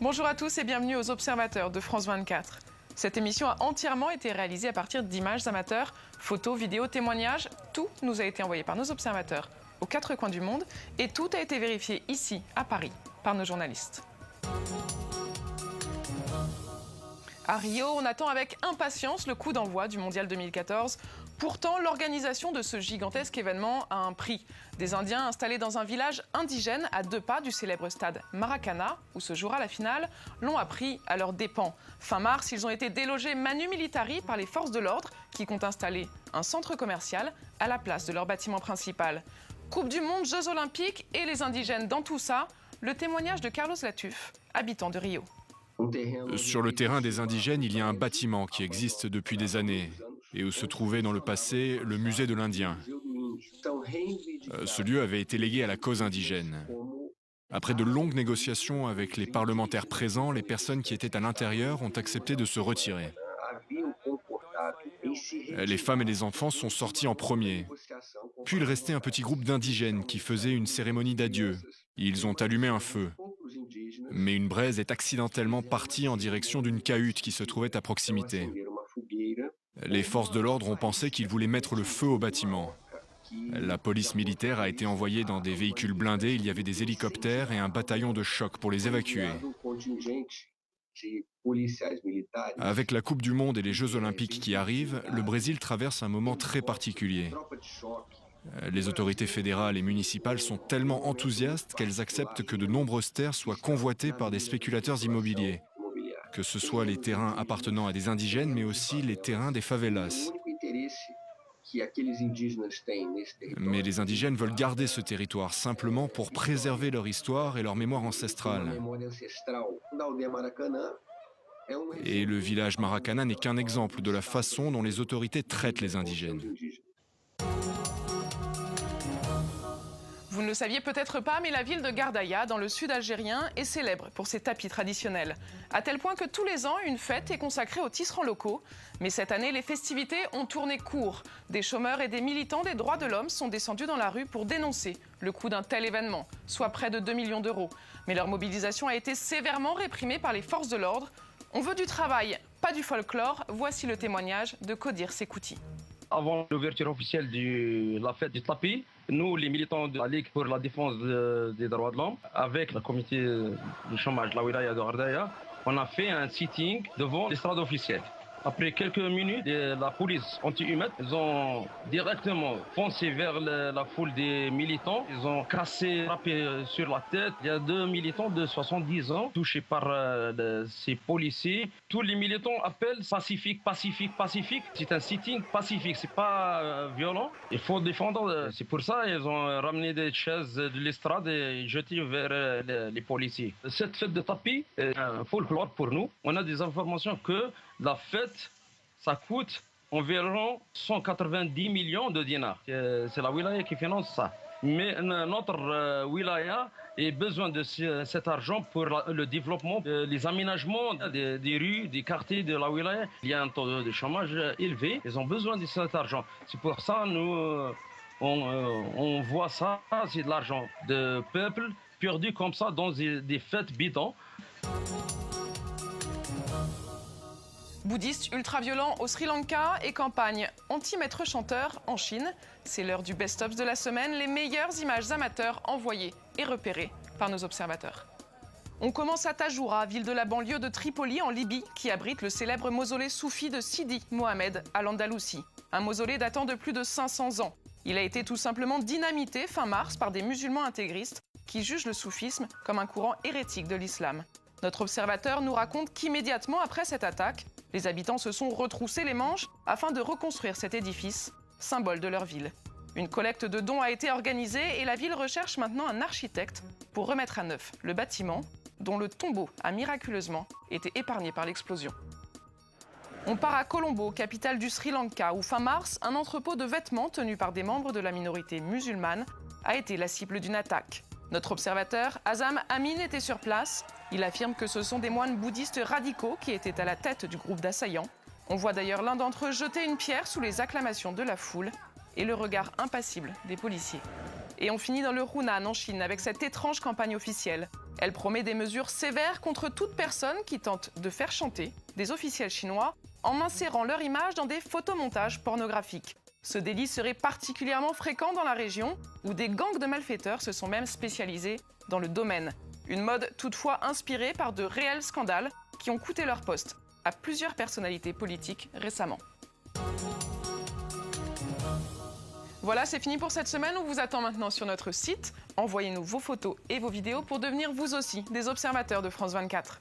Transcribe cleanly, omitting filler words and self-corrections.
Bonjour à tous et bienvenue aux Observateurs de France 24. Cette émission a entièrement été réalisée à partir d'images amateurs, photos, vidéos, témoignages. Tout nous a été envoyé par nos observateurs aux quatre coins du monde et tout a été vérifié ici, à Paris, par nos journalistes. À Rio, on attend avec impatience le coup d'envoi du Mondial 2014. Pourtant, l'organisation de ce gigantesque événement a un prix. Des Indiens installés dans un village indigène à 2 pas du célèbre stade Maracana, où se jouera la finale, l'ont appris à leurs dépens. Fin mars, ils ont été délogés manu militari par les forces de l'ordre qui comptent installer un centre commercial à la place de leur bâtiment principal. Coupe du Monde, Jeux Olympiques et les indigènes dans tout ça, le témoignage de Carlos Latuf, habitant de Rio. Sur le terrain des indigènes, il y a un bâtiment qui existe depuis des années et où se trouvait dans le passé le musée de l'Indien. Ce lieu avait été légué à la cause indigène. Après de longues négociations avec les parlementaires présents, les personnes qui étaient à l'intérieur ont accepté de se retirer. Les femmes et les enfants sont sortis en premier. Puis il restait un petit groupe d'indigènes qui faisaient une cérémonie d'adieu. Ils ont allumé un feu. Mais une braise est accidentellement partie en direction d'une cahute qui se trouvait à proximité. Les forces de l'ordre ont pensé qu'ils voulaient mettre le feu au bâtiment. La police militaire a été envoyée dans des véhicules blindés, il y avait des hélicoptères et un bataillon de choc pour les évacuer. Avec la Coupe du Monde et les Jeux Olympiques qui arrivent, le Brésil traverse un moment très particulier. Les autorités fédérales et municipales sont tellement enthousiastes qu'elles acceptent que de nombreuses terres soient convoitées par des spéculateurs immobiliers, que ce soit les terrains appartenant à des indigènes, mais aussi les terrains des favelas. Mais les indigènes veulent garder ce territoire simplement pour préserver leur histoire et leur mémoire ancestrale. Et le village Maracana n'est qu'un exemple de la façon dont les autorités traitent les indigènes. Vous ne le saviez peut-être pas, mais la ville de Gardaya, dans le sud algérien, est célèbre pour ses tapis traditionnels. À tel point que tous les ans, une fête est consacrée aux tisserands locaux. Mais cette année, les festivités ont tourné court. Des chômeurs et des militants des droits de l'homme sont descendus dans la rue pour dénoncer le coût d'un tel événement, soit près de 2 millions d'euros. Mais leur mobilisation a été sévèrement réprimée par les forces de l'ordre. On veut du travail, pas du folklore. Voici le témoignage de Kodir Sekouti. Avant l'ouverture officielle de la fête du tapis, nous, les militants de la Ligue pour la défense des droits de l'homme, avec le comité du chômage de la wilaya de Gardaya, on a fait un sitting devant l'estrade officielle. Après quelques minutes, la police anti-humaine, ils ont directement foncé vers la foule des militants. Ils ont cassé, frappé sur la tête. Il y a 2 militants de 70 ans touchés par ces policiers. Tous les militants appellent pacifique, pacifique, pacifique. C'est un sitting pacifique, c'est pas violent. Il faut défendre. C'est pour ça qu'ils ont ramené des chaises de l'estrade et jeté vers les policiers. Cette fête de tapis est un folklore pour nous. On a des informations que la fête, ça coûte environ 190 millions de dinars. C'est la wilaya qui finance ça. Mais notre wilaya a besoin de cet argent pour le développement, les aménagements des rues, des quartiers de la wilaya. Il y a un taux de chômage élevé. Ils ont besoin de cet argent. C'est pour ça nous on voit ça, c'est de l'argent de peuple perdu comme ça dans des fêtes bidons. Bouddhiste ultra-violent au Sri Lanka et campagne anti-maître chanteur en Chine. C'est l'heure du best-of de la semaine, les meilleures images amateurs envoyées et repérées par nos observateurs. On commence à Tajoura, ville de la banlieue de Tripoli en Libye, qui abrite le célèbre mausolée soufi de Sidi Mohamed à l'Andalousie. Un mausolée datant de plus de 500 ans. Il a été tout simplement dynamité fin mars par des musulmans intégristes qui jugent le soufisme comme un courant hérétique de l'islam. Notre observateur nous raconte qu'immédiatement après cette attaque, les habitants se sont retroussés les manches afin de reconstruire cet édifice, symbole de leur ville. Une collecte de dons a été organisée et la ville recherche maintenant un architecte pour remettre à neuf le bâtiment dont le tombeau a miraculeusement été épargné par l'explosion. On part à Colombo, capitale du Sri Lanka, où fin mars, un entrepôt de vêtements tenu par des membres de la minorité musulmane a été la cible d'une attaque. Notre observateur, Azam Amin, était sur place. Il affirme que ce sont des moines bouddhistes radicaux qui étaient à la tête du groupe d'assaillants. On voit d'ailleurs l'un d'entre eux jeter une pierre sous les acclamations de la foule et le regard impassible des policiers. Et on finit dans le Hunan, en Chine, avec cette étrange campagne officielle. Elle promet des mesures sévères contre toute personne qui tente de faire chanter des officiels chinois en insérant leur image dans des photomontages pornographiques. Ce délit serait particulièrement fréquent dans la région, où des gangs de malfaiteurs se sont même spécialisés dans le domaine. Une mode toutefois inspirée par de réels scandales qui ont coûté leur poste à plusieurs personnalités politiques récemment. Voilà, c'est fini pour cette semaine. On vous attend maintenant sur notre site. Envoyez-nous vos photos et vos vidéos pour devenir vous aussi des observateurs de France 24.